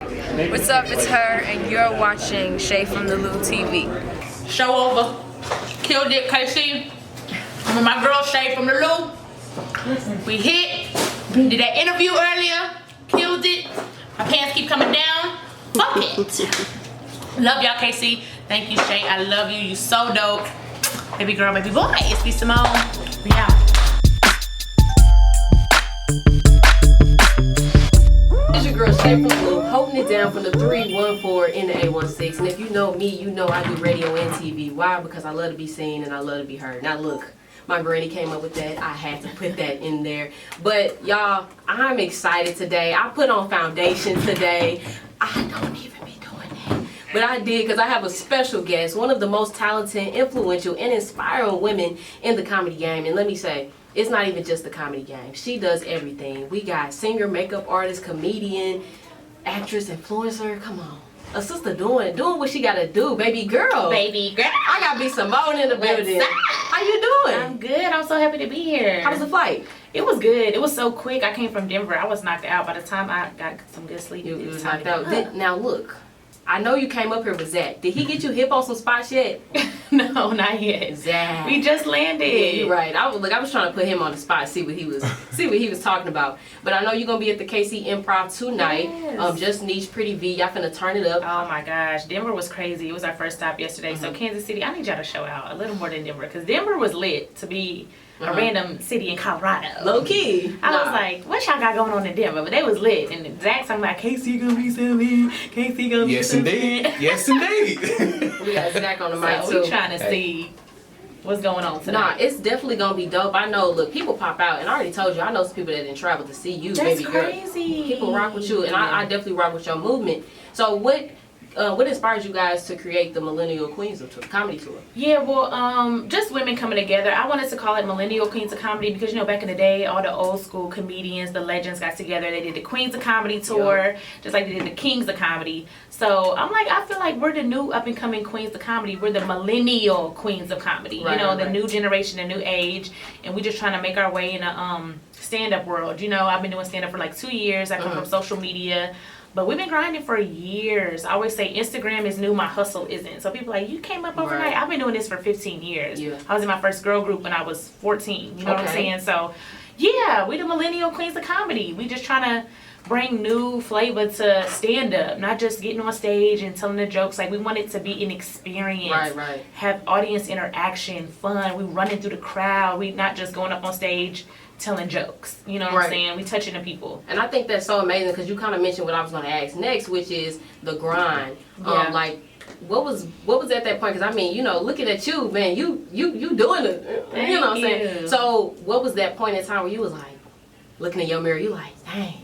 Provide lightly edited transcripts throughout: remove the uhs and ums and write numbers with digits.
What's up? It's her, and you're watching ShaeFromTheLou TV. Show over. Killed it, KC. I'm with my girl Shae from the Lou. We hit. Did that interview earlier. Killed it. My pants keep coming down. Fuck it. Love y'all, KC. Thank you, Shae. I love you. You so dope. Baby girl, baby boy. It's B.Simone. We out. It's your girl Shae from the Lou, holding it down from the 314 in the 816. And if you know me, you know I do radio and TV. Why? Because I love to be seen and I love to be heard. Now look, my granny came up with that. I had to put that in there. But y'all, I'm excited today. I put on foundation today. I don't even be doing that. But I did because I have a special guest, one of the most talented, influential, and inspiring women in the comedy game. And let me say, it's not even just the comedy game. She does everything. We got singer, makeup artist, comedian, actress, influencer. Come on. A sister doing what she gotta do, baby girl. Baby girl. I got B.Simone in the building. How you doing? I'm good. I'm so happy to be here. How was the flight? It was good. It was so quick. I came from Denver. I was knocked out. By the time I got some good sleep, You was knocked out. Now look, I know you came up here with Zach. Did he get you hip on some spots yet? No, not yet. Zach. We just landed. Yeah, you're right. I was trying to put him on the spot, see what he was talking about. But I know you're gonna be at the KC Improv tonight. Yes. Just Niche, Pretty Vee. Y'all finna turn it up. Oh my gosh, Denver was crazy. It was our first stop yesterday. So Kansas City, I need y'all to show out a little more than Denver, because Denver was lit to be a random city in Colorado. Low key. I was like, what y'all got going on in Denver? But they was lit. And Zach's talking about KC gonna be so lit. KC gonna be so indeed. lit. Yes, indeed. We got Zach on the mic So too. we trying to see what's going on tonight. Nah, it's definitely gonna be dope. I know. Look, people pop out, and I already told you. I know some people that didn't travel to see you, That's baby girl. crazy. People rock with you, and I definitely rock with your movement. So what inspires you guys to create the Millennial Queens of Comedy Tour? Yeah, well, just women coming together. I wanted to call it Millennial Queens of Comedy because, you know, back in the day, all the old school comedians, the legends got together. They did the Queens of Comedy tour, just like they did the Kings of Comedy. So I'm like, I feel like we're the new up and coming Queens of Comedy. We're the Millennial Queens of Comedy. Right, you know, the right. new generation, the new age, and we just trying to make our way in a stand-up world. You know, I've been doing stand-up for like 2 years. I come from social media. But we've been grinding for years. I always say Instagram is new, my hustle isn't. So people are like, you came up overnight. Right. I've been doing this for 15 years. Yeah. I was in my first girl group when I was 14. You know what I'm saying? So, yeah, we the Millennial Queens of Comedy. We just trying to bring new flavor to stand-up, not just getting on stage and telling the jokes. Like, we want it to be an experience. Right, right. Have audience interaction, fun. We running through the crowd. We not just going up on stage telling jokes. You know what I'm saying? We touching the people. And I think that's so amazing because you kind of mentioned what I was going to ask next, which is the grind. Yeah. Like, what was at that point? Because I mean, you know, looking at you, man, you doing it. You know what I'm saying? So, what was that point in time where you was like, looking in your mirror, you like, dang,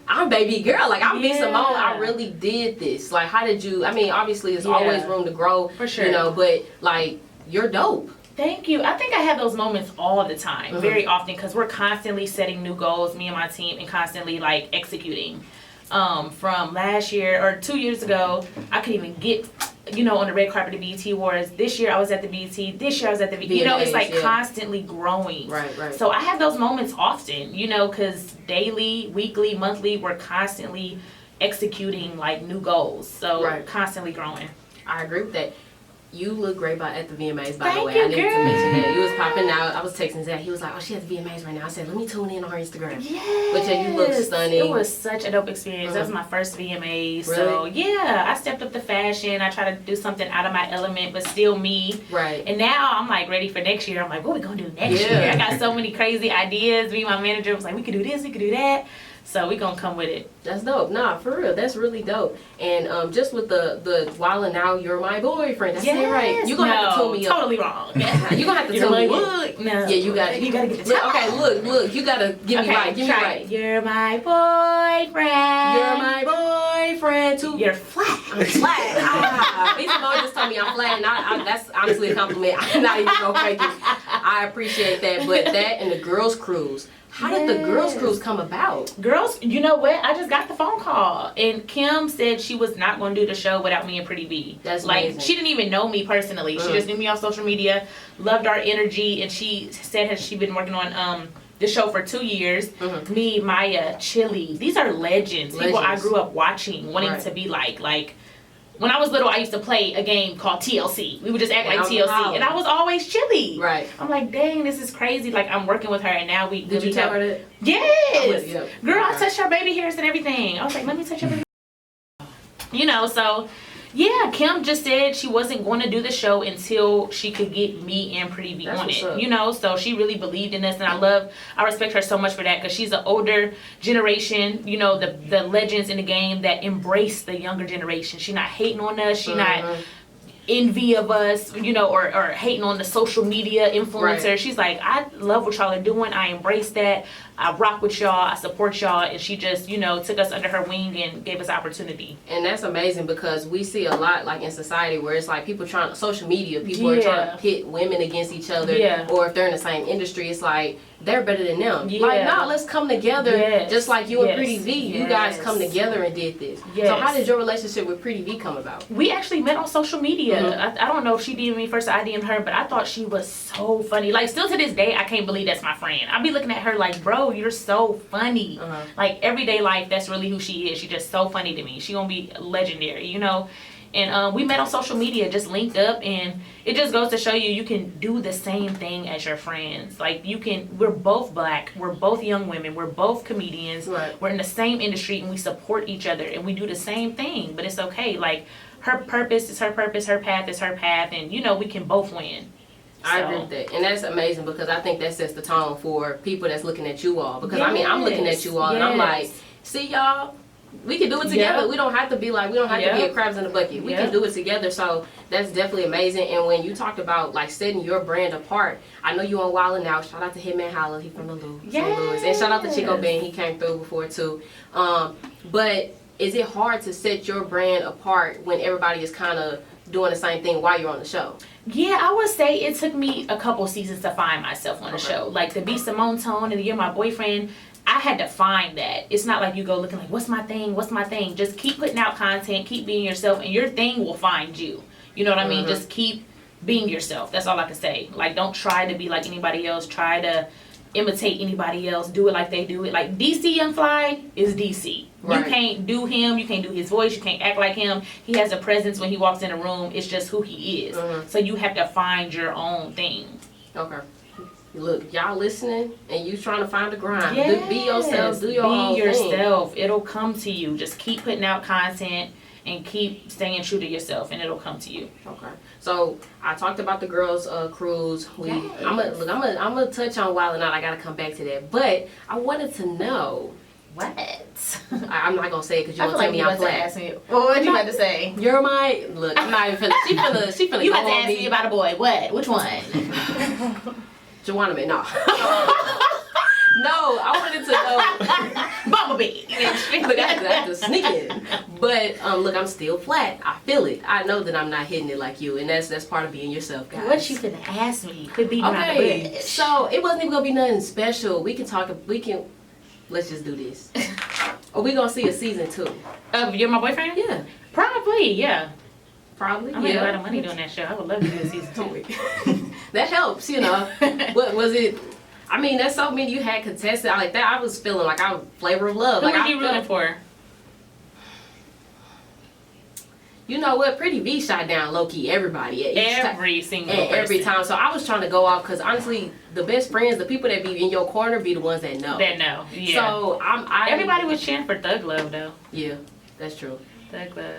I'm baby girl. Like, I'm B.Simone. I really did this. Like, how did you? I mean, obviously, there's always room to grow. For sure. You know, but like, you're dope. Thank you. I think I have those moments all the time, very often, because we're constantly setting new goals, me and my team, and constantly like executing. From last year or 2 years ago, I couldn't even get, you know, on the red carpet of BET Awards. This year I was at the BET. This year I was at the BET. You know, it's like constantly growing. Right, right. So I have those moments often, you know, because daily, weekly, monthly, we're constantly executing like new goals. So constantly growing. I agree with that. You look great at the VMAs, by the way. Thank I need you, to mention that. girl. You was popping out. I was texting Zach. He was like, oh, she at the VMAs right now. I said, let me tune in on her Instagram. Yes. But yeah, you look stunning. It was such a dope experience. That was my first VMA. So yeah, I stepped up the fashion. I tried to do something out of my element, but still me. Right. And now I'm like ready for next year. I'm like, what we gonna do next year? I got so many crazy ideas. Me and my manager was like, we could do this, we could do that. So we gonna come with it. That's dope. Nah, for real. That's really dope. And just with the while and now you're my boyfriend. That's it right. You're gonna have to tune me up. Totally wrong. You're gonna have to tune me up. No. Yeah, you gotta get the top. Okay, look, you gotta give me right. Give me right. You're my boyfriend. You're my boyfriend too. You're flat. I'm flat. B.Simone just told me I'm flat, and that's honestly a compliment. I'm not even gonna fake it. I appreciate that, but that and the girls' cruise. How did the girls' cruise come about? Girls, you know what? I just got the phone call, and Kim said she was not going to do the show without me and Pretty Vee. That's like amazing. She didn't even know me personally. She just knew me on social media, loved our energy, and she said she'd been working on the show for 2 years. Me, Maya, Chili. These are legends. People I grew up watching, wanting to be like. When I was little, I used to play a game called TLC. We would just act like TLC, and I was always Chili. Right. I'm like, dang, this is crazy. Like, I'm working with her, and now we. Did you tell her that? Yes. Girl, I touched her baby hairs and everything. I was like, let me touch her baby. You know, so. Yeah, Kim just said she wasn't going to do the show until she could get me and Pretty Vee on it. You know, so she really believed in us, and I respect her so much for that, because she's an older generation, you know, the legends in the game that embrace the younger generation. She's not hating on us. She's not envy of us, you know, or hating on the social media influencer. She's like, I love what y'all are doing. I embrace that. I rock with y'all. I support y'all. And she just, you know, took us under her wing and gave us opportunity. And that's amazing, because we see a lot, like, in society where it's like people trying, social media, people are trying to pit women against each other. Or if they're in the same industry, it's like, they're better than them. Like, nah, let's come together, just like you and Pretty Vee. You guys come together and did this. So how did your relationship with Pretty Vee come about? We actually met on social media. I don't know if she DM'd me first or I DM'd her, but I thought she was so funny. Like, still to this day, I can't believe that's my friend. I be looking at her like, bro, you're so funny. Like, everyday life, that's really who she is. She's just so funny to me. She gonna be legendary, you know? And we met on social media, just linked up, and it just goes to show you can do the same thing as your friends. Like, we're both black, we're both young women, we're both comedians, we're in the same industry, and we support each other, and we do the same thing, but it's okay. Like, her purpose is her purpose, her path is her path, and, you know, we can both win. I agree with that, and that's amazing, because I think that sets the tone for people that's looking at you all, because I mean, I'm looking at you all, and I'm like, see y'all, we can do it together. We don't have to be like, we don't have to be a crabs in a bucket. We can do it together. So that's definitely amazing. And when you talked about like setting your brand apart, I know you on Wild 'N Out. Shout out to Hitman Holla, he from the Lou, St. Louis, and shout out to Chico Bean, he came through before too. But is it hard to set your brand apart when everybody is kind of doing the same thing while you're on the show? Yeah, I would say it took me a couple seasons to find myself on the show. Like the B.Simone tone and the You're My Boyfriend, I had to find that. It's not like you go looking like, what's my thing, what's my thing? Just keep putting out content, keep being yourself, and your thing will find you. You know what I mean? Just keep being yourself. That's all I can say. Like, don't try to be like anybody else. Try to imitate anybody else. Do it like they do it. Like, DC Young Fly is DC. You can't do him. You can't do his voice. You can't act like him. He has a presence when he walks in a room. It's just who he is. So you have to find your own thing. Okay. Look, y'all listening, and you trying to find the grind. Be yourself. Do your own thing. Be yourself. It'll come to you. Just keep putting out content and keep staying true to yourself, and it'll come to you. Okay. So I talked about the girls' cruise. I'm gonna touch on Wild 'N Out. I gotta come back to that, but I wanted to know. What? I'm not gonna say it because you won't tell me I'm flat. Well, what you about to say? You're my look. I'm not even finna. She finna. You about to ask me about a boy? What? Which one? Joanna, man, no. No, I wanted to know. Bumblebee. Look, I have to sneak in. But look, I'm still flat. I feel it. I know that I'm not hitting it like you, and that's part of being yourself, guys. What you finna ask me? Could be okay. So it wasn't even gonna be nothing special. We can talk. Let's just do this. Or we gonna see a season 2 of You're My Boyfriend? Yeah. Probably. Yeah. Probably. I made a lot of money doing that show. I would love to do a season 2. That helps, you know. What was it? I mean, that's so many you had contested. Like that, I was feeling like I was Flavor of Love. Who like were you rooting for? You know what? Pretty Vee shot down low-key everybody. Every single person. Every time. So I was trying to go off because honestly, the best friends, the people that be in your corner be the ones that know. That know, yeah. So everybody was cheering for Thug Love though. Yeah, that's true. Thug Love.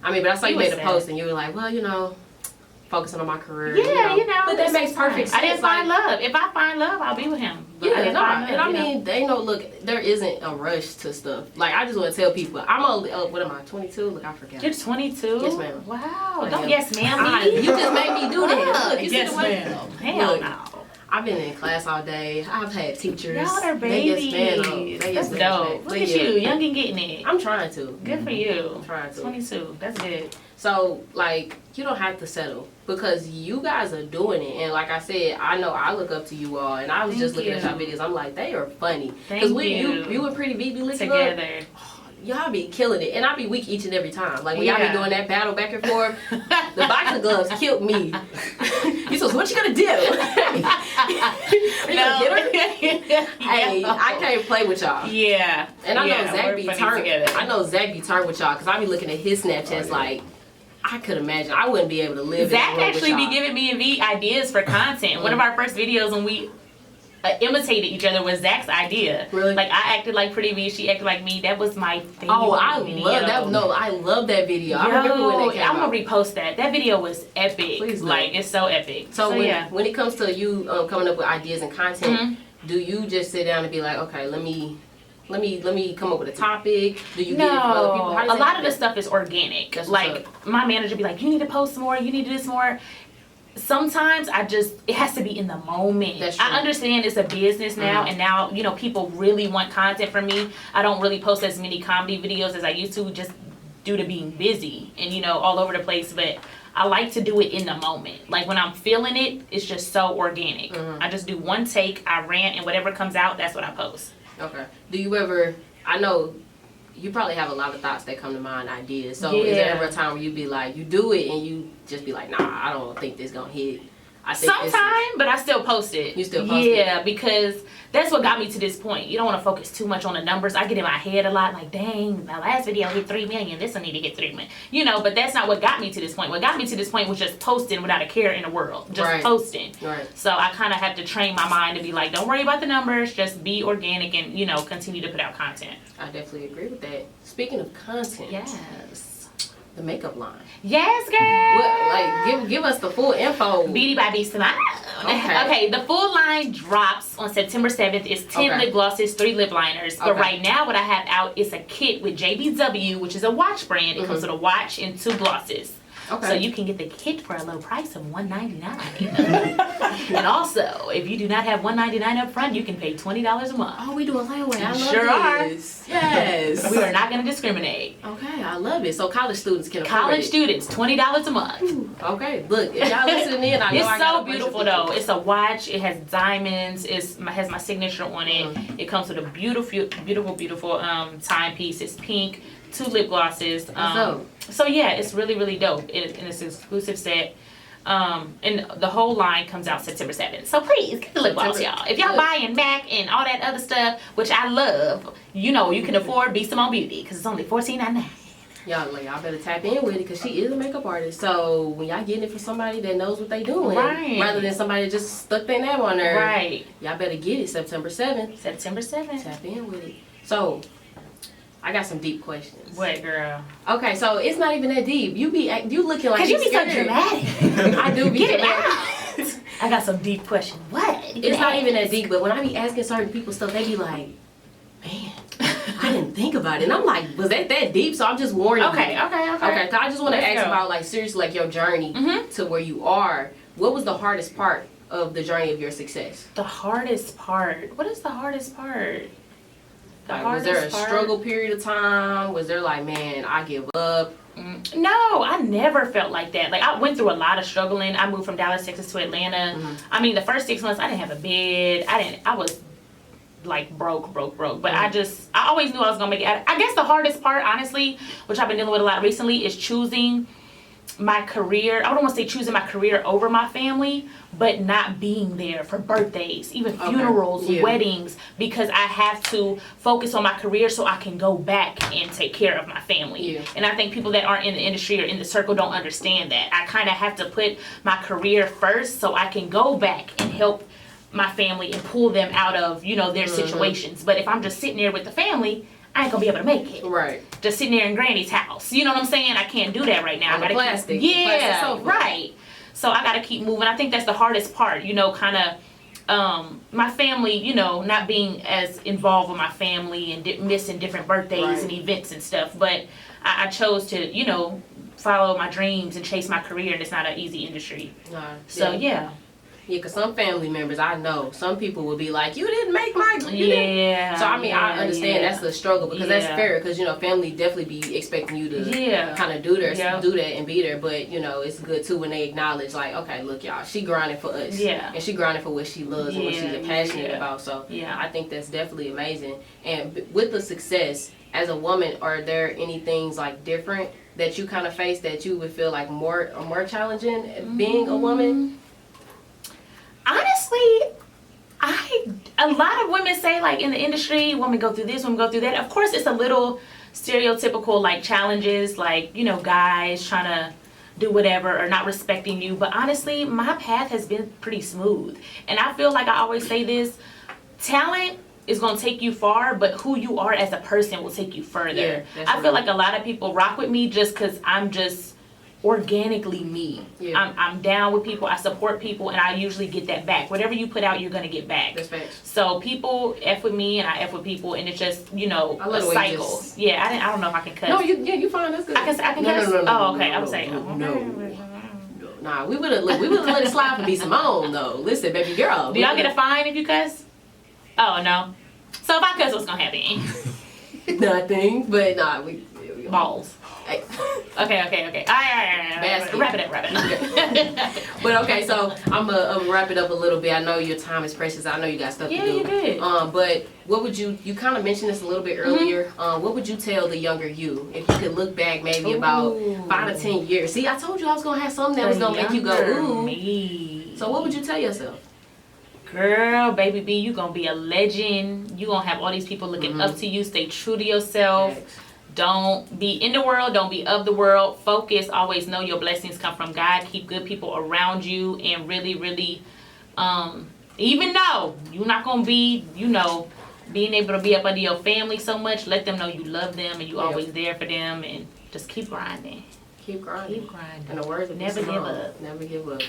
I mean, but I saw you made a post and you were like, well, you know, focusing on my career. Yeah, you know. But that makes perfect sense. I didn't find love. If I find love, I'll be with him. But yeah, no, and I mean, they know. Look, there isn't a rush to stuff. Like I just want to tell people, I'm only what am I? 22? Look, I forgot. You're 22. Yes, ma'am. Wow. Don't yes, ma'am. You just made me do that. Look, you yes, ma'am. Hell no. I've been in class all day. I've had teachers. Y'all are babies. That's dope. Look at you, young and getting it. I'm trying to. Good for you. I'm trying to. 22. That's good. So, like, you don't have to settle because you guys are doing it. And like I said, I know I look up to you all. And I was just looking at your videos. I'm like, they are funny. Because you and Pretty Vee be looking together. y'all be killing it, and I be weak each and every time. Like when y'all be doing that battle back and forth, the boxing gloves killed me. You so what you gonna do? You gonna get her? Hey, I can't play with y'all. Yeah. And I know Zach be turned. I know Zach be turned with y'all because I be looking at his Snapchats like. I could imagine. I wouldn't be able to live. Zach actually be giving me and V ideas for content. One of our first videos when we imitated each other was Zach's idea. Really? Like I acted like Pretty Vee, she acted like me. That was my favorite. Oh, I video. love that. No, I love that video. I remember when that came I'm out. gonna repost that. That video was epic. Please do. Like it's so epic. So when it comes to you coming up with ideas and content, do you just sit down and be like, okay, let me come up with a topic? Do you get it from other people? How does a lot of the stuff is organic. Like my manager be like, you need to post more, you need to do this more. Sometimes it has to be in the moment. That's true. I understand it's a business now, and now, you know, people really want content from me. I don't really post as many comedy videos as I used to, just due to being busy and, you know, all over the place. But I like to do it in the moment. Like when I'm feeling it, it's just so organic. I just do one take, I rant, and whatever comes out, that's what I post. Okay. Do you ever, I know you probably have a lot of thoughts that come to mind, ideas. So is there ever a time where you be like, you do it and you just be like, nah, I don't think this gonna hit. Sometimes, but I still post it. You still post it? Yeah, because that's what got me to this point. You don't want to focus too much on the numbers. I get in my head a lot, like, dang, my last video hit 3 million. This one need to get 3 million. You know, but that's not what got me to this point. What got me to this point was just posting without a care in the world. Just posting. Right. So I kind of have to train my mind to be like, don't worry about the numbers. Just be organic and, you know, continue to put out content. I definitely agree with that. Speaking of content. Yes. The makeup line. Yes, girl. What, like, give us the full info. Beauty by B.Simone. Okay, the full line drops on September 7th. It's 10 lip glosses, 3 lip liners. But right now, what I have out is a kit with JBW, which is a watch brand. It comes with a watch and 2 glosses. Okay. So you can get the kit for a low price of $199. And also, if you do not have $199 up front, you can pay $20 a month. Oh, we do a layaway. I love this. Yes. We are not going to discriminate. Okay, I love it. So college students can afford College it. students, $20 a month. Ooh, okay, look, if y'all listening in, I know it's so beautiful though. It's a watch. It has diamonds. It has my signature on it. It comes with a beautiful timepiece. It's pink. 2 lip glosses. So yeah, it's really dope. And it's an exclusive set. And the whole line comes out September 7th. So please get the lip gloss, y'all. If y'all buying MAC and all that other stuff, which I love, you know, you can afford B.Simone Beauty because it's only $14.99. Y'all better tap in with it because she is a makeup artist. So when y'all getting it for somebody that knows what they doing, rather than somebody that just stuck their name on there, y'all better get it September 7th. September 7th. Tap in with it. So I got some deep questions. What, girl? Okay, so it's not even that deep. You looking like you be so dramatic. I do be Get dramatic. it out. I got some deep questions. What? It's not even that deep, but when I be asking certain people stuff, they be like, man, I didn't think about it. And I'm like, was that deep? So I'm just warning you. Okay, cause I just want to ask about, like, seriously, like, your journey to where you are. What was the hardest part of the journey of your success? The hardest part? What is the hardest part? Like, was there a struggle period of time? Was there like, man, I give up? No, I never felt like that. Like, I went through a lot of struggling. I moved from Dallas, Texas to Atlanta. I mean, the first 6 months, I didn't have a bed. I was like broke. But I always knew I was gonna make it. I guess the hardest part, honestly, which I've been dealing with a lot recently, is choosing my career. I don't want to say choosing my career over my family, but not being there for birthdays, even funerals, weddings, because I have to focus on my career so I can go back and take care of my family. And I think people that aren't in the industry or in the circle don't understand that. I kind of have to put my career first so I can go back and help my family and pull them out of, you know, their situations. But if I'm just sitting there with the family, I ain't gonna be able to make it. Right. Just sitting there in Granny's house. You know what I'm saying? I can't do that right now. On the plastic. Yeah, plastic right. So I gotta keep moving. I think that's the hardest part, you know, kind of my family, you know, not being as involved with my family and missing different birthdays and events and stuff. But I chose to, you know, follow my dreams and chase my career, and it's not an easy industry. So yeah. Yeah, because some family members, I know, some people will be like, you didn't make my... Yeah. So, I mean, I understand that's the struggle because that's fair because, you know, family definitely be expecting you to kind of do that and be there. But, you know, it's good, too, when they acknowledge, like, okay, look, y'all, she grinding for us. Yeah. And she grinding for what she loves and what she's passionate about. So, yeah, I think that's definitely amazing. And with the success, as a woman, are there any things, like, different that you kind of face that you would feel like more challenging being a woman? Honestly, a lot of women say, like, in the industry, women go through this, women go through that. Of course, it's a little stereotypical, like, challenges, like, you know, guys trying to do whatever or not respecting you. But honestly, my path has been pretty smooth. And I feel like I always say this, talent is going to take you far, but who you are as a person will take you further. I feel like a lot of people rock with me just because I'm just organically me. I'm down with people, I support people, and I usually get that back. Whatever you put out, you're gonna get back. That's facts. So people F with me and I F with people, and it's just, you know, a cycle. I don't know if I can cuss. No, you fine, that's good. I can cuss? Oh, okay, I was saying. Nah, we would've let it slide for B.Simone though. Listen, baby girl. Do y'all get a fine if you cuss? Oh, no. So if I cuss, what's gonna happen? Nothing, but nah, we balls. Hey. Okay. All right. Wrap it up. But okay, so I'm gonna wrap it up a little bit. I know your time is precious. I know you got stuff to do. Yeah, you did. But what would you kind of mentioned this a little bit earlier. What would you tell the younger you if you could look back maybe about 5 to 10 years? See, I told you I was gonna have something that was gonna make you go, ooh. Me. So what would you tell yourself? Girl, baby B, you gonna be a legend. You gonna have all these people looking up to you. Stay true to yourself. Thanks. Don't be in the world, don't be of the world. Focus, always know your blessings come from God. Keep good people around you, and really, really, even though you're not going to be, you know, being able to be up under your family so much, let them know you love them and you always there for them, and just keep grinding. Keep grinding. Keep grinding. And the words of Never give up. Never give up.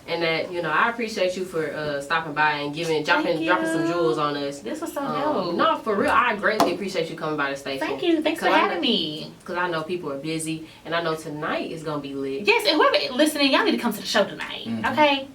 And that, you know, I appreciate you for stopping by and dropping some jewels on us. This was so dope. No, for real, I greatly appreciate you coming by the station. Thank you. Thanks for having me. Because I know people are busy, and I know tonight is going to be lit. Yes, and whoever listening, y'all need to come to the show tonight, okay?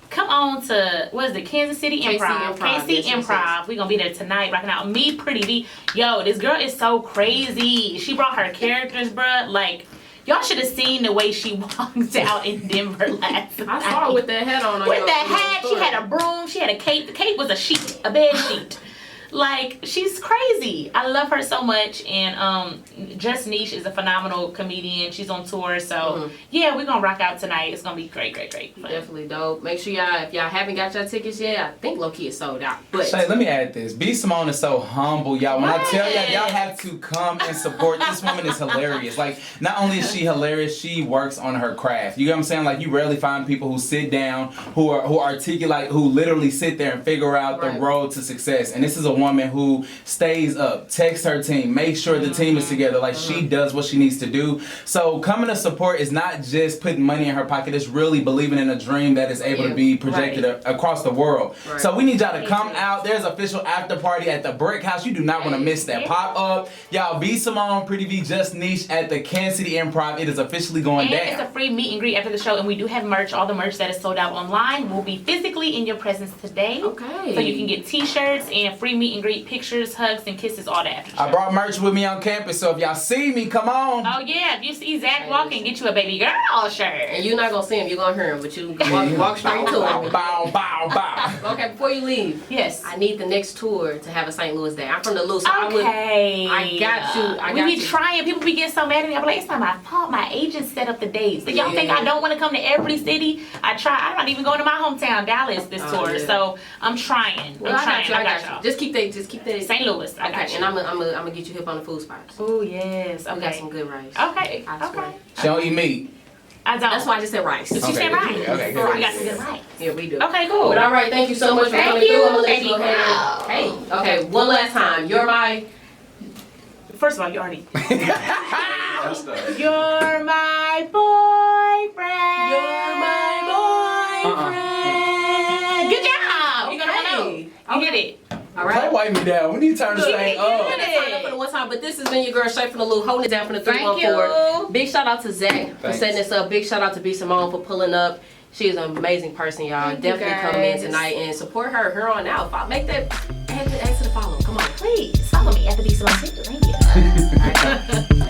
Come on to, what is it, Kansas City Improv. KC Improv. We're going to be there tonight, rocking out. Me, Pretty Vee. Yo, this girl is so crazy. She brought her characters, bruh. Like, y'all should have seen the way she walked out in Denver last night. I saw her with that hat on. With that hat, she had a broom, she had a cape. The cape was a sheet, a bed sheet. Like, she's crazy. I love her so much. And Just Niche is a phenomenal comedian. She's on tour. So, yeah, we're going to rock out tonight. It's going to be great. Fun. Definitely dope. Make sure y'all, if y'all haven't got your tickets yet, I think low-key is sold out. But Shae, let me add this. B.Simone is so humble, y'all. When I tell y'all have to come and support. This woman is hilarious. Like, not only is she hilarious, she works on her craft. You know what I'm saying? Like, you rarely find people who sit down, who articulate, who literally sit there and figure out the road to success. And this is a woman who stays up, texts her team, makes sure the team is together. Like, she does what she needs to do. So coming to support is not just putting money in her pocket. It's really believing in a dream that is able to be projected across the world. So we need y'all to come out. There's an official after party at the Brick House. You do not want to miss that. Pop up. Y'all, B.Simone, Pretty Vee, Just Niche at the Kansas City Improv. It is officially going down. And it's a free meet and greet after the show. And we do have merch. All the merch that is sold out online will be physically in your presence today. Okay. So you can get t-shirts and free meet and greet pictures, hugs, and kisses, all that after the show. I brought merch with me on campus, so if y'all see me, come on. Oh yeah, if you see Zach walking, get you a baby girl shirt. And you're not going to see him, you're going to hear him, but you walk straight to him. Bow. Okay, before you leave, yes, I need the next tour to have a St. Louis day. I'm from the Lou, so okay. I got you. We be trying. People be getting so mad at me. I'm like, it's not my fault. My agent set up the dates. So y'all think I don't want to come to every city? I try. I'm not even going to my hometown, Dallas, this tour. Yeah. So I'm trying. Well, I got you. Just keep that. St. Louis. I got you. And I'm gonna get you hip on the food spots. Oh yes. Okay. We got some good rice. Okay. She don't eat meat. I don't. That's why I just said rice. She said rice. Okay, good. We got some good rice. Yeah, we do. Okay, cool. But all right, thank you so much for coming through. I'm gonna let you go ahead. Hey, okay, one last time. You're my. First of all, you already. You're my boyfriend. You're my boyfriend. Good job. You're gonna know. You get it. All right. Don't wipe me down. We need to turn this thing up. For the one time, but this has been your girl ShaeFromTheLou, holding it down from the 314. Big shout out to Zach for setting this up. Big shout out to B.Simone for pulling up. She is an amazing person, y'all. Thank you, Definitely come in guys. tonight and support her. Her on out. Make that. Add to the follow. Come on. Please follow me at the B.Simone. Thank you.